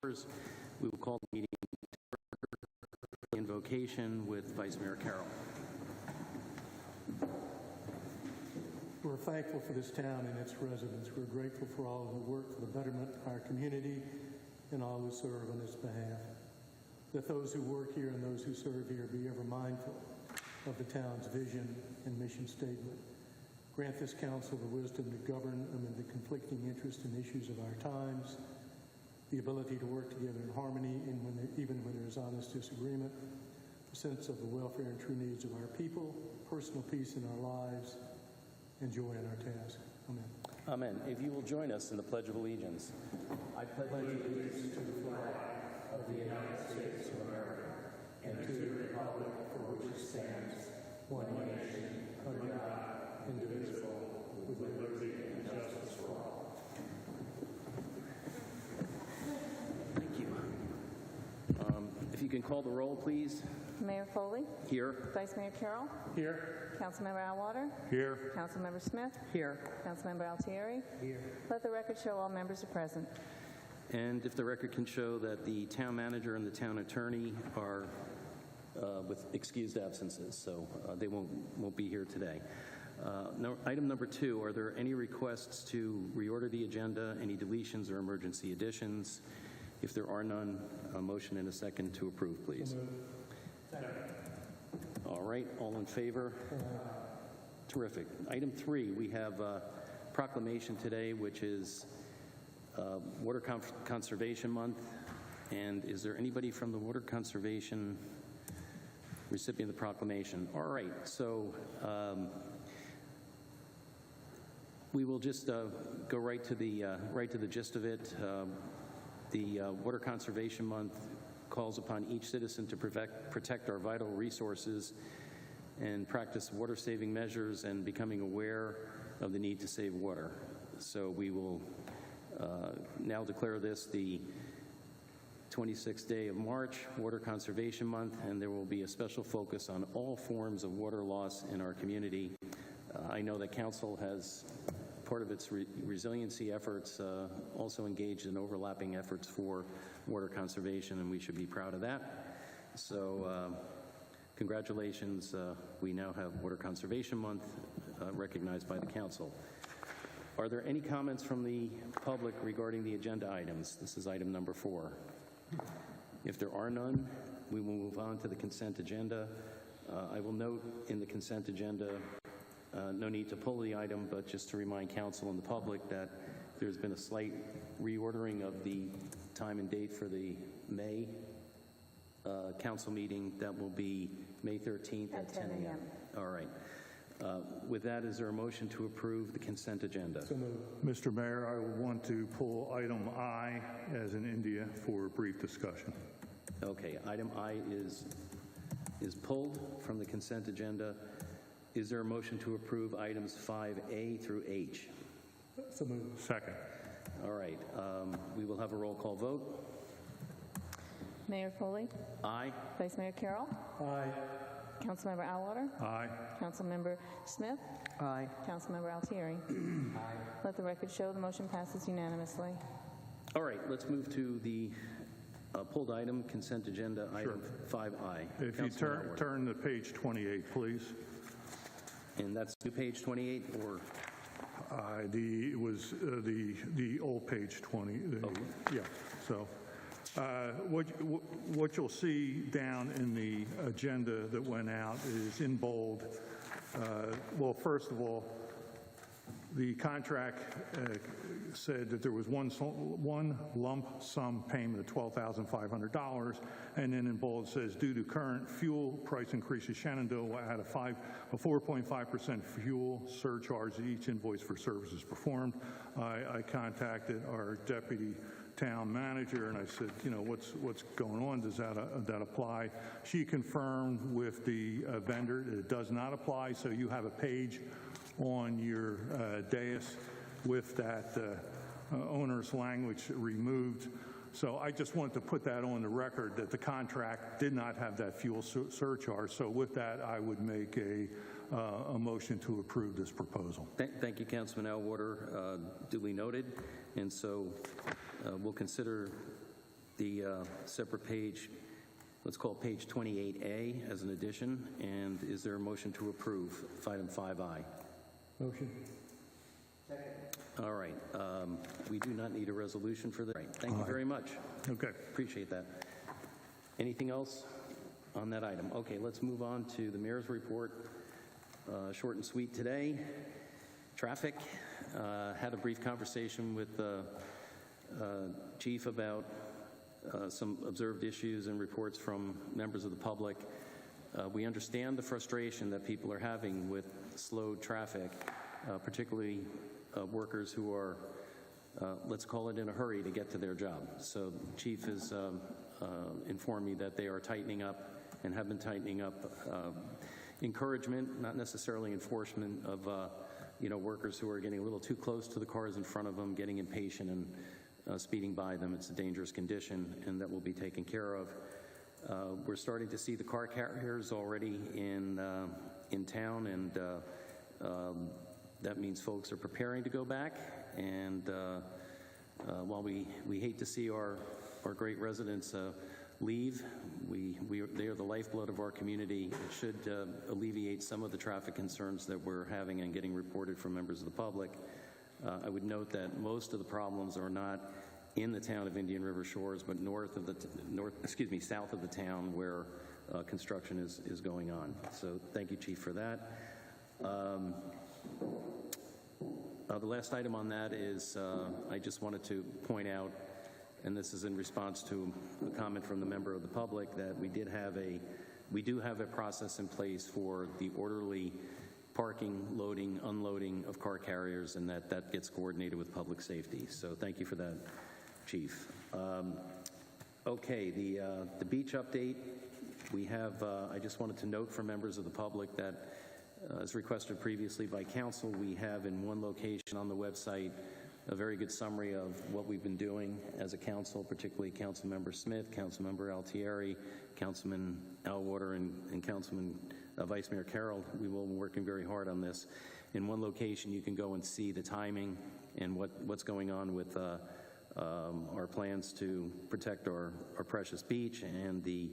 We will call the meeting to invocation with Vice Mayor Carroll. We're thankful for this town and its residents. We're grateful for all who work for the betterment of our community and all who serve on its behalf. Let those who work here and those who serve here be ever mindful of the town's vision and mission statement. Grant this council the wisdom to govern amid the conflicting interests and issues of our times, the ability to work together in harmony even when there is honest disagreement, a sense of the welfare and true needs of our people, personal peace in our lives, and joy in our task. Amen. Amen. If you will join us in the Pledge of Allegiance. I pledge allegiance to the flag of the United States of America and to the republic for which it stands, one nation, under God, indivisible, with liberty and justice for all. Thank you. If you can call the roll, please. Mayor Foley? Here. Vice Mayor Carroll? Here. Councilmember Atwater? Here. Councilmember Smith? Here. Councilmember Altieri? Here. Let the record show all members are present. And if the record can show that the town manager and the town attorney are with excused absences, so they won't be here today. Item number 2, are there any requests to reorder the agenda, any deletions or emergency additions? If there are none, a motion and a second to approve, please. All right, all in favor? Terrific. Item 3, we have a proclamation today, which is Water Conservation Month. And is there anybody from the Water Conservation recipient of the proclamation? All right, so we will just go right to the gist of it. The Water Conservation Month calls upon each citizen to protect our vital resources and practice water-saving measures and becoming aware of the need to save water. So we will now declare this the 26th day of March, Water Conservation Month, and there will be a special focus on all forms of water loss in our community. I know that Council has, part of its resiliency efforts, also engaged in overlapping efforts for water conservation, and we should be proud of that. So congratulations, we now have Water Conservation Month recognized by the Council. Are there any comments from the public regarding the agenda items? This is item number 4. If there are none, we will move on to the consent agenda. I will note in the consent agenda, no need to pull the item, but just to remind Council and the public that there's been a slight reordering of the time and date for the May Council meeting. That will be May 13th at 10 a.m. All right. With that, is there a motion to approve the consent agenda? So moved. Mr. Mayor, I would want to pull item I as in India for a brief discussion. Okay, item I is pulled from the consent agenda. Is there a motion to approve items 5A through H? So moved. Second. All right, we will have a roll call vote. Mayor Foley? Aye. Vice Mayor Carroll? Aye. Councilmember Atwater? Aye. Councilmember Smith? Aye. Councilmember Altieri? Aye. Let the record show the motion passes unanimously. All right, let's move to the pulled item, consent agenda, item 5I. If you turn to page 28, please. And that's to page 28, or? It was the old page 20. Yeah, so. What you'll see down in the agenda that went out is in bold. Well, first of all, the contract said that there was one lump sum payment of $12,500, and then in bold it says, due to current fuel price increases, Shenandoah will add a 4.5% fuel surcharge to each invoice for services performed. I contacted our deputy town manager and I said, you know, what's going on? Does that apply? She confirmed with the vendor that it does not apply. So you have a page on your dais with that owner's language removed. So I just wanted to put that on the record that the contract did not have that fuel surcharge. So with that, I would make a motion to approve this proposal. Thank you, Councilman Elwater. Duly noted. And so we'll consider the separate page, let's call it page 28A as an addition, and is there a motion to approve item 5I? Motion. All right, we do not need a resolution for that. Right, thank you very much. Okay. Appreciate that. Anything else on that item? Okay, let's move on to the mayor's report. Short and sweet today. Traffic. Had a brief conversation with the chief about some observed issues and reports from members of the public. We understand the frustration that people are having with slowed traffic, particularly workers who are, let's call it, in a hurry to get to their job. So the chief has informed me that they are tightening up and have been tightening up encouragement, not necessarily enforcement of workers who are getting a little too close to the cars in front of them, getting impatient and speeding by them. It's a dangerous condition, and that will be taken care of. We're starting to see the car carriers already in town, and that means folks are preparing to go back. And while we hate to see our great residents leave, they are the lifeblood of our community. It should alleviate some of the traffic concerns that we're having and getting reported from members of the public. I would note that most of the problems are not in the town of Indian River Shores, but south of the town, where construction is going on. So thank you, Chief, for that. The last item on that is I just wanted to point out, and this is in response to a comment from the member of the public, that we do have a process in place for the orderly parking, loading, unloading of car carriers, and that gets coordinated with public safety. So thank you for that, Chief. Okay, the beach update. We have, I just wanted to note for members of the public that, as requested previously by council, we have in one location on the website a very good summary of what we've been doing as a council, particularly Councilmember Smith, Councilmember Altieri, Councilman Alwater, and Councilman Vice Mayor Carroll. We've all been working very hard on this. In one location, you can go and see the timing and what's going on with our plans to protect our precious beach and the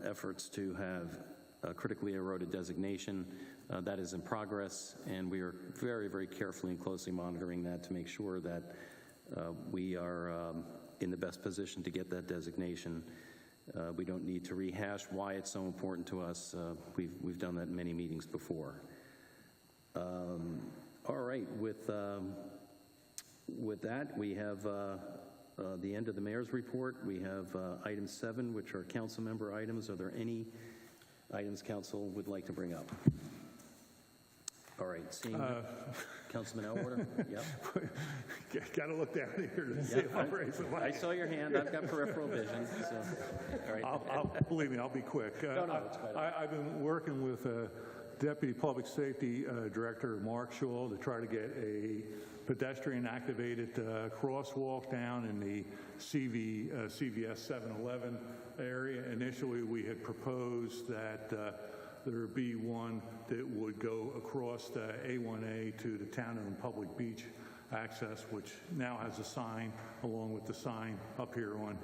efforts to have a critically eroded designation. That is in progress, and we are very, very carefully and closely monitoring that to make sure that we are in the best position to get that designation. We don't need to rehash why it's so important to us. We've done that in many meetings before. All right, with that, we have the end of the mayor's report. We have item 7, which are council member items. Are there any items council would like to bring up? All right, seeing Councilman Elwater. Yep. Got to look down here to see if I'm raising my I saw your hand. I've got peripheral vision. So, all right. Believe me, I'll be quick. No, it's fine. I've been working with Deputy Public Safety Director Mark Shaw to try to get a pedestrian-activated crosswalk down in the CVS 7-Eleven area. Initially, we had proposed that there be one that would go across the A1A to the town-owned public beach access, which now has a sign along with the sign up here on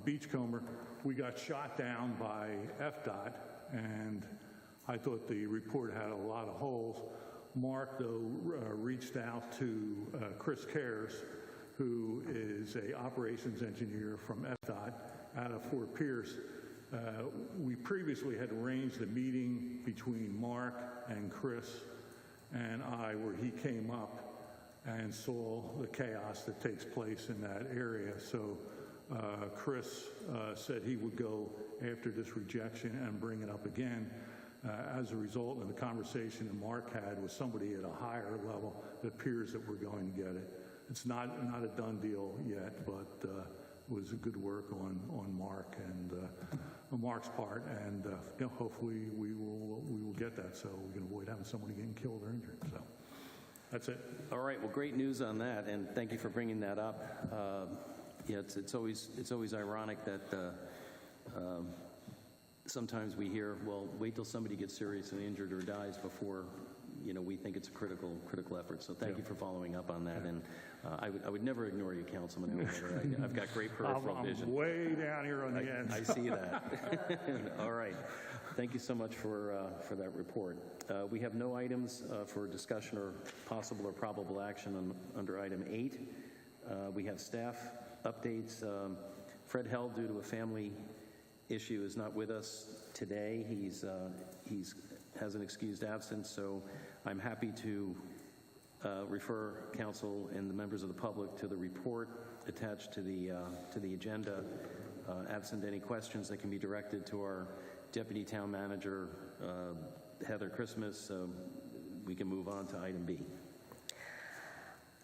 Beachcomber. We got shot down by FDOT, and I thought the report had a lot of holes. Mark, though, reached out to Chris Cares, who is a operations engineer from FDOT out of Fort Pierce. We previously had arranged a meeting between Mark and Chris and I where he came up and saw the chaos that takes place in that area. So Chris said he would go after this rejection and bring it up again. As a result of the conversation that Mark had with somebody at a higher level, it appears that we're going to get it. It's not a done deal yet, but was a good work on Mark and Mark's part, and hopefully we will get that, so we can avoid having somebody getting killed or injured. So that's it. All right. Well, great news on that, and thank you for bringing that up. Yeah, it's always ironic that sometimes we hear, well, wait till somebody gets seriously injured or dies before we think it's a critical effort. So thank you for following up on that. And I would never ignore you, Councilman Elwater. I've got great peripheral vision. I'm way down here on the end. I see that. All right. Thank you so much for that report. We have no items for discussion or possible or probable action under item 8. We have staff updates. Fred Held, due to a family issue, is not with us today. He's has an excused absence, so I'm happy to refer council and the members of the public to the report attached to the agenda. Absent any questions that can be directed to our Deputy Town Manager, Heather Christmas, we can move on to item B.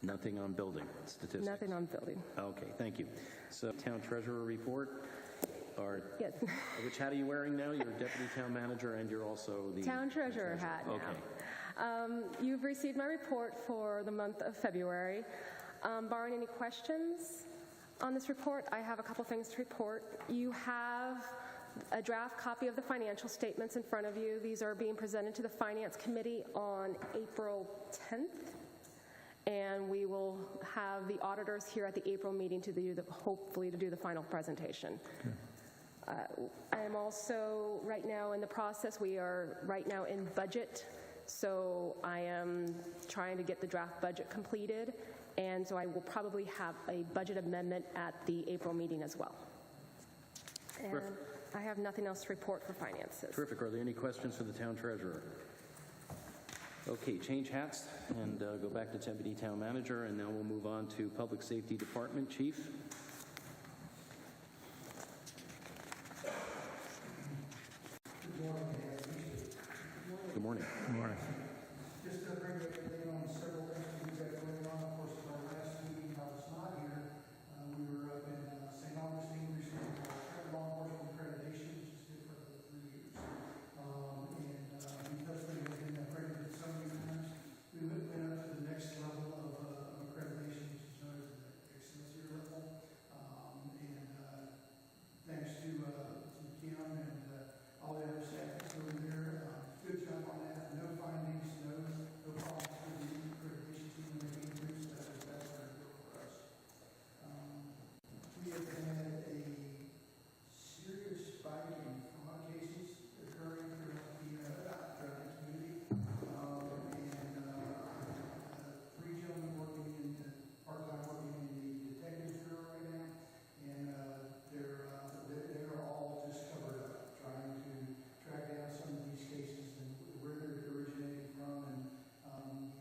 Nothing on building statistics. Nothing on building. Okay, thank you. So, Town Treasurer report. Yes. Which hat are you wearing now? You're Deputy Town Manager, and you're also the Town Treasurer hat now. Okay. You've received my report for the month of February. Barring any questions on this report, I have a couple things to report. You have a draft copy of the financial statements in front of you. These are being presented to the Finance Committee on April 10th. And we will have the auditors here at the April meeting to do hopefully to do the final presentation. I am also right now in the process, we are right now in budget, so I am trying to get the draft budget completed, and so I will probably have a budget amendment at the April meeting as well. And Terrific. I have nothing else to report for finances. Terrific. Are there any questions for the Town Treasurer? Okay, change hats and go back to Deputy Town Manager, and now we'll move on to Public Safety Department Chief. Good morning. Good morning. Just to bring you up on several things we've got going on. Of course, our last meeting, I was not here. We were up in St. Augustine, receiving our law enforcement accreditation, which is good for the 3 years. Because we had been accredited so many times, we went up to the next level of accreditation, which is known as the Excelsior level. Thanks to Kim and all the other staff that's over there. Good job on that. No findings, no problems with the accreditation team when they came through, so that's very good for us. We have had a serious spike in fraud cases occurring throughout the community. 3 gentlemen working part-time working in the detectives bureau right now, and they are all just covered up, trying to track down some of these cases and where they're originating from. And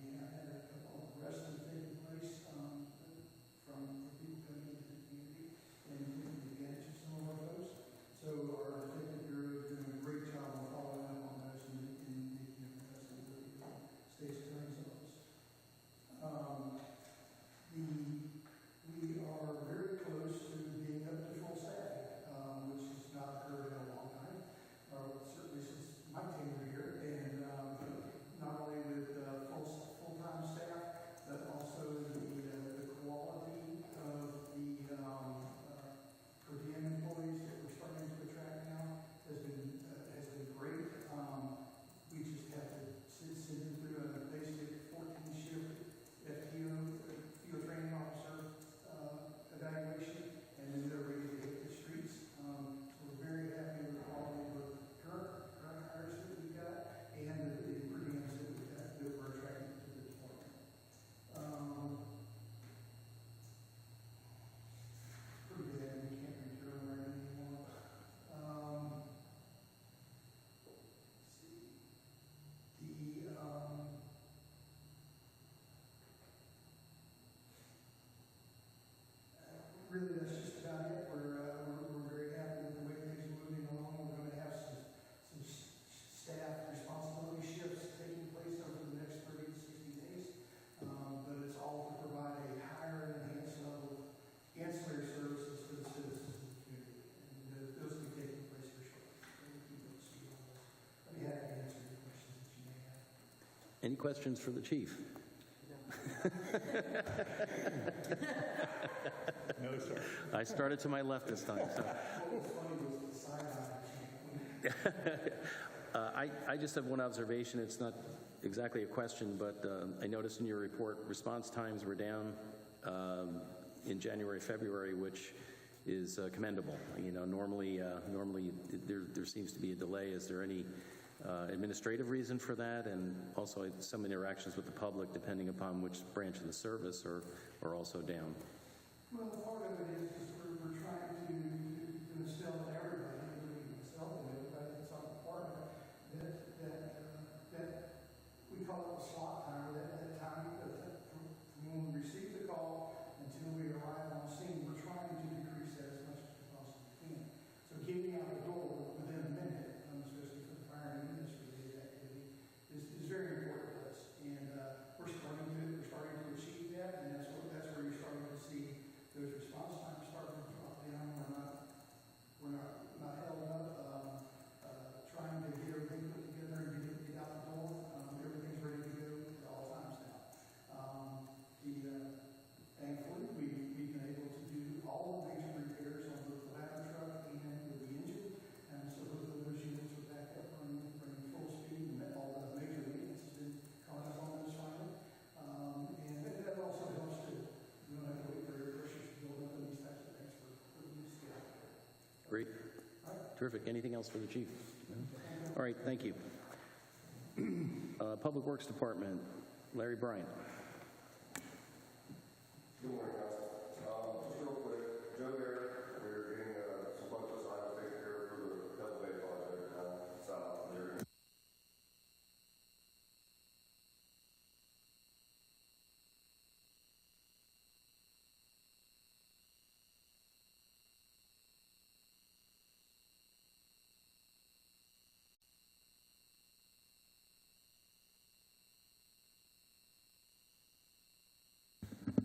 we have had a couple of arrests taking place from people coming into the community and taking advantage of some of our folks. So our detective bureau is doing a great job of following up on those and making arrests in the state's attorney's office. We are very close to being up to full staff, which has not occurred in a long time, or certainly since my tenure here, and not only with full-time staff, but also the quality of the per diem employees that we're starting to attract now has been great. We just have to send them through a basic 14-shift FTO, field training officer evaluation, and then they're ready to hit the streets. So we're very happy with the quality of the current hires that we've got and the per diems that we've got that we're attracting to the department. Pretty bad, we can't reach around right anymore. Really, that's just about it. We're very happy with the way things are moving along. We're going to have some staff responsibility shifts taking place over the next 30 to 60 days. But it's all to provide a higher and enhanced level of ancillary services for the citizens of the community. And those will be taking place for sure. So we'll keep up to speed on those. I'd be happy to answer any questions that you may have. Any questions for the chief? No, sir. I started to my left this time. So. What was funny was the side eye. I just have one observation. It's not exactly a question, but I noticed in your report, response times were down in January, February, which is commendable. You know, normally there seems to be a delay. Is there any administrative reason for that? And also some interactions with the public, depending upon which branch of the service, are also down. Well, part of it is we're trying to instill in everybody, including myself and everybody that's on the department, that we call it the slot time, that time from when we receive the call until we arrive on scene. We're trying to decrease that as much as we possibly can. So getting out the door within a minute, especially for the fire and industry activity, is very important to us. And we're starting to achieve that, and that's where you're starting to see those response times starting to drop down. We're not held up trying to get everything put together and get out the door. Everything's ready to go at all times now. Thankfully, we've been able to do all the major repairs on both the ladder truck and with the engine, and so both of those units are back up running full speed, and all the major maintenance has been caught up on this finally. And that also helps too. We don't have to wait for air pressures to build up in these types of things for the scale. Great. Terrific. Anything else for the chief? No? All right, thank you. Public Works Department, Larry Bryant. Good morning, Council. Just real quick, Joe there, we're getting some budget items taken care of for the Pebble Bay project south there.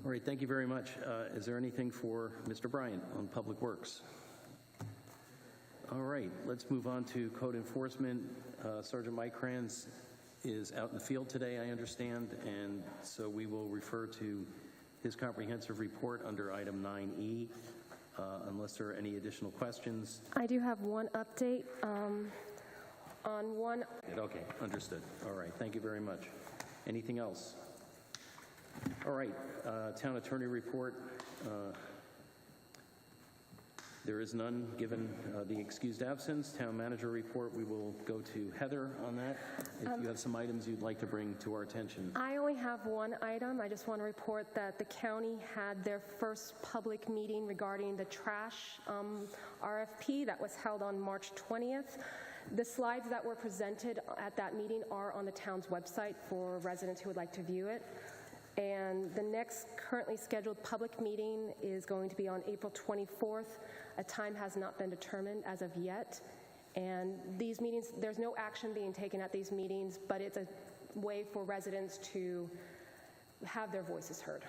All right, thank you very much. Is there anything for Mr. Bryant on Public Works? All right, let's move on to Code Enforcement. Sergeant Mike Kranz is out in the field today, I understand, and so we will refer to his comprehensive report under item 9E, unless there are any additional questions. I do have one update on one. Okay, understood. All right, thank you very much. Anything else? All right, Town Attorney report. There is none given the excused absence. Town Manager report, we will go to Heather on that. If you have some items you'd like to bring to our attention. I only have one item. I just want to report that the county had their first public meeting regarding the trash RFP that was held on March 20th. The slides that were presented at that meeting are on the town's website for residents who would like to view it. And the next currently scheduled public meeting is going to be on April 24th. A time has not been determined as of yet. And these meetings, there's no action being taken at these meetings, but it's a way for residents to have their voices heard.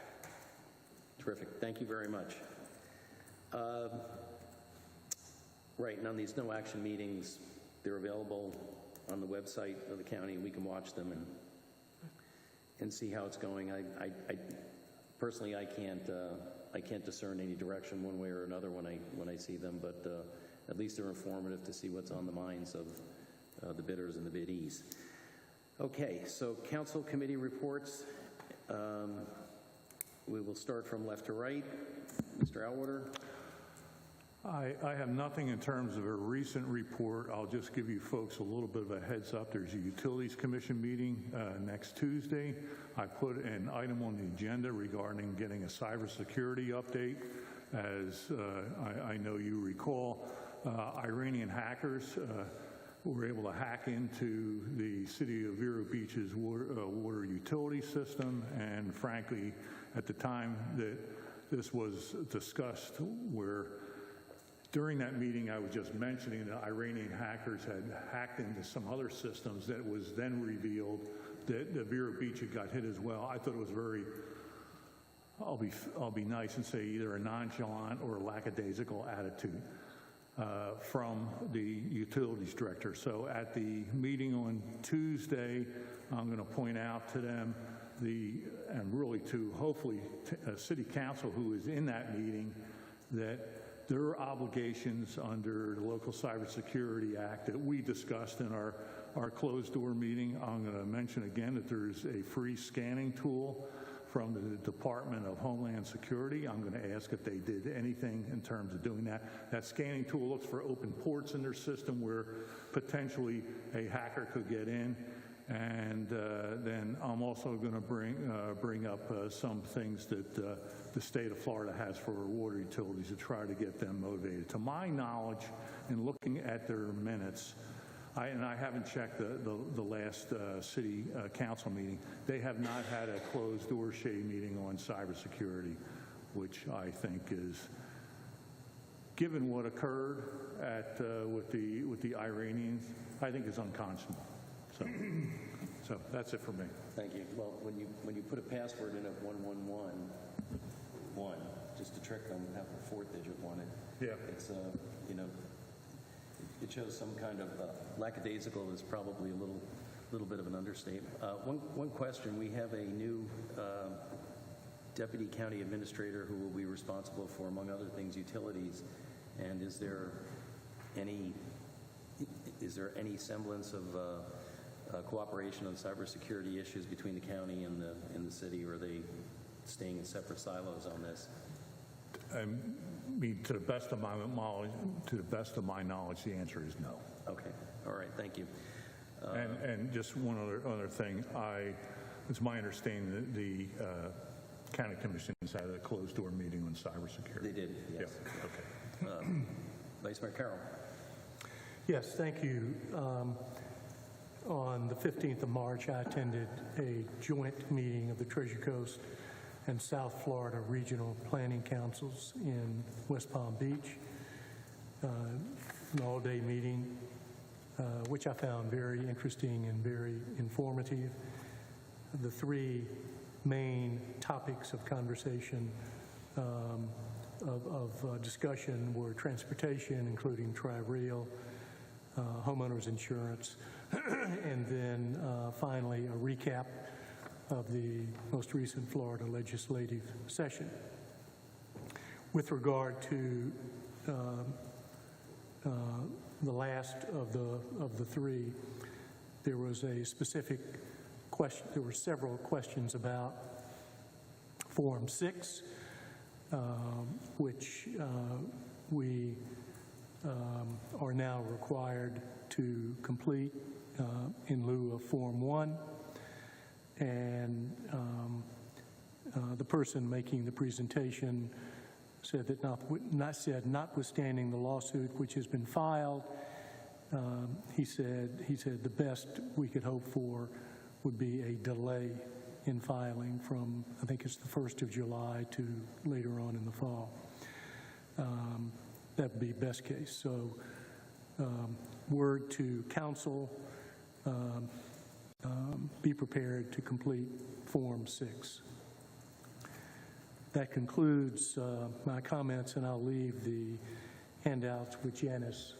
Terrific. Thank you very much. Right, and on these no action meetings, they're available on the website of the county. We can watch them and see how it's going. I personally, I can't discern any direction one way or another when I see them, but at least they're informative to see what's on the minds of the bidders and the biddees. Okay, so council committee reports. We will start from left to right. Mr. Alwater. I have nothing in terms of a recent report. I'll just give you folks a little bit of a heads up. There's a Utilities Commission meeting next Tuesday. I put an item on the agenda regarding getting a cybersecurity update. As I know you recall, Iranian hackers were able to hack into the city of Vero Beach's water utility system, and frankly, at the time that this was discussed, where during that meeting, I was just mentioning that Iranian hackers had hacked into some other systems that was then revealed that Vero Beach had got hit as well. I thought it was very, I'll be nice and say either a nonchalant or a lackadaisical attitude from the utilities director. So at the meeting on Tuesday, I'm going to point out to them and really to hopefully City Council who is in that meeting, that there are obligations under the Local Cybersecurity Act that we discussed in our closed-door meeting. I'm going to mention again that there's a free scanning tool from the Department of Homeland Security. I'm going to ask if they did anything in terms of doing that. That scanning tool looks for open ports in their system where potentially a hacker could get in. And then I'm also going to bring up some things that the state of Florida has for our water utilities to try to get them motivated. To my knowledge, in looking at their minutes, and I haven't checked the last city council meeting, they have not had a closed-door shade meeting on cybersecurity, which I think is, given what occurred with the Iranians, I think is unconscionable. So that's it for me. Thank you. Well, when you put a password in of 1111, just to trick them, have the fourth digit one, it's it shows some kind of lackadaisical is probably a little bit of an understatement. One question: we have a new deputy county administrator who will be responsible for, among other things, utilities. And is there any semblance of cooperation on cybersecurity issues between the county and the city, or are they staying in separate silos on this? I mean, to the best of my knowledge, the answer is no. Okay. All right. Thank you. And just one other thing, it's my understanding that the county commission has had a closed-door meeting on cybersecurity. They did. Yes. Yeah. Okay. Vice Mayor Carroll. Yes, thank you. On the 15th of March, I attended a joint meeting of the Treasure Coast and South Florida Regional Planning Councils in West Palm Beach, an all-day meeting, which I found very interesting and very informative. The three main topics of conversation of discussion were transportation, including Tri-Rail, homeowners insurance, and then finally a recap of the most recent Florida legislative session. With regard to the last of the three, there was a specific question. There were several questions about Form 6, which we are now required to complete in lieu of Form 1. And the person making the presentation said that notwithstanding the lawsuit which has been filed, he said the best we could hope for would be a delay in filing from, I think it's the 1st of July to later on in the fall. That would be best case. So word to council, be prepared to complete Form 6. That concludes my comments, and I'll leave the handouts with Janice.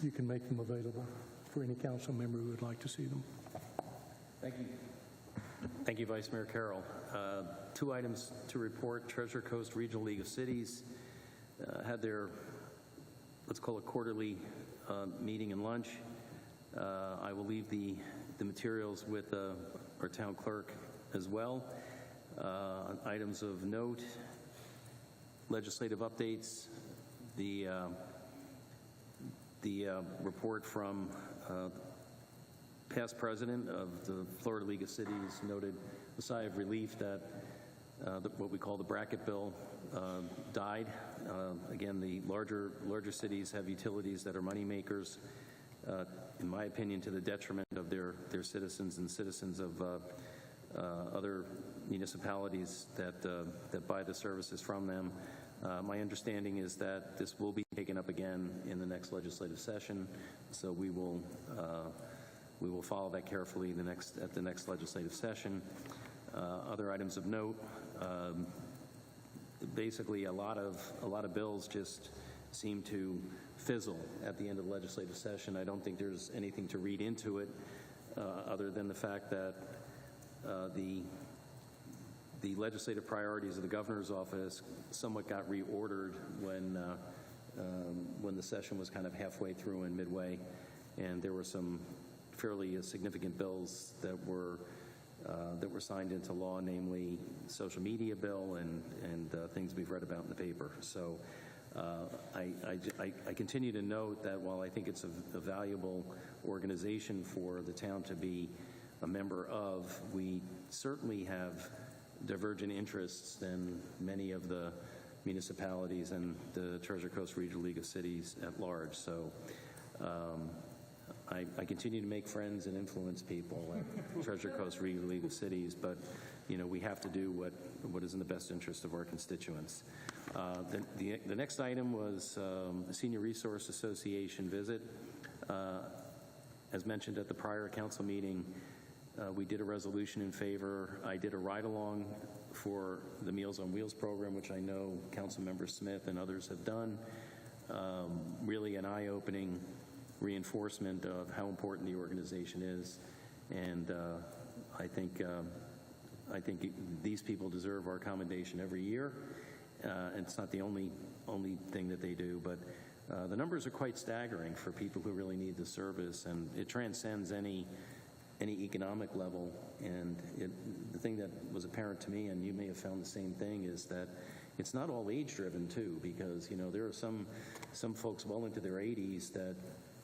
You can make them available for any council member who would like to see them. Thank you. Thank you, Vice Mayor Carroll. Two items to report. Treasure Coast Regional League of Cities had their, let's call it, quarterly meeting and lunch. I will leave the materials with our town clerk as well. Items of note, legislative updates, the report from past president of the Florida League of Cities noted a sigh of relief that what we call the bracket bill died. Again, the larger cities have utilities that are money makers, in my opinion, to the detriment of their citizens and citizens of other municipalities that buy the services from them. My understanding is that this will be taken up again in the next legislative session, so we will follow that carefully at the next legislative session. Other items of note, basically a lot of bills just seem to fizzle at the end of the legislative session. I don't think there's anything to read into it other than the fact that the legislative priorities of the governor's office somewhat got reordered when the session was kind of halfway through and midway, and there were some fairly significant bills that were signed into law, namely social media bill and things we've read about in the paper. So I continue to note that while I think it's a valuable organization for the town to be a member of, we certainly have divergent interests than many of the municipalities and the Treasure Coast Regional League of Cities at large. So I continue to make friends and influence people at Treasure Coast Regional League of Cities, but we have to do what is in the best interest of our constituents. The next item was the Senior Resource Association visit. As mentioned at the prior council meeting, we did a resolution in favor. I did a ride-along for the Meals on Wheels program, which I know Councilmember Smith and others have done. Really an eye-opening reinforcement of how important the organization is, and I think these people deserve our commendation every year. And it's not the only thing that they do, but the numbers are quite staggering for people who really need the service, and it transcends any economic level. And the thing that was apparent to me, and you may have found the same thing, is that it's not all age-driven too, because there are some folks well into their 80s that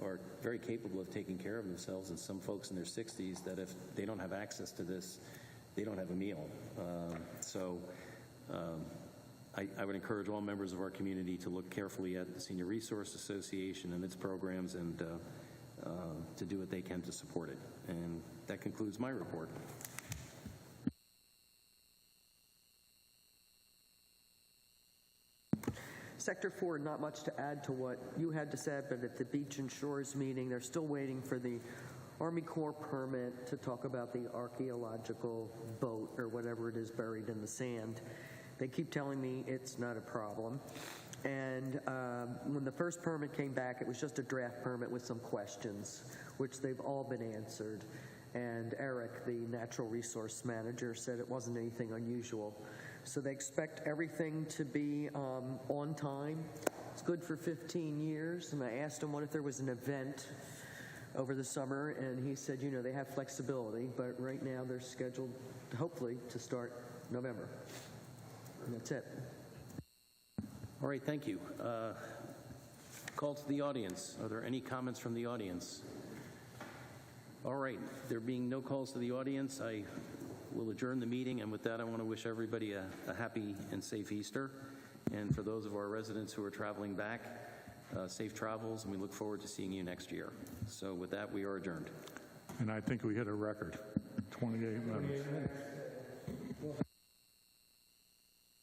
are very capable of taking care of themselves, and some folks in their 60s that if they don't have access to this, they don't have a meal. I would encourage all members of our community to look carefully at the Senior Resource Association and its programs, and to do what they can to support it. And that concludes my report. Sector 4, not much to add to what you had to say, but at the Beach and Shores meeting, they're still waiting for the Army Corps permit to talk about the archaeological boat or whatever it is buried in the sand. They keep telling me it's not a problem. And when the first permit came back, it was just a draft permit with some questions, which they've all been answered. And Eric, the natural resource manager, said it wasn't anything unusual. So they expect everything to be on time. It's good for 15 years. And I asked him what if there was an event over the summer, and he said, they have flexibility, but right now they're scheduled, hopefully, to start November. And that's it. All right, thank you. Call to the audience. Are there any comments from the audience? All right, there being no calls to the audience, I will adjourn the meeting, and with that, I want to wish everybody a happy and safe Easter. And for those of our residents who are traveling back, safe travels, and we look forward to seeing you next year. So with that, we are adjourned. And I think we hit a record, 28 minutes.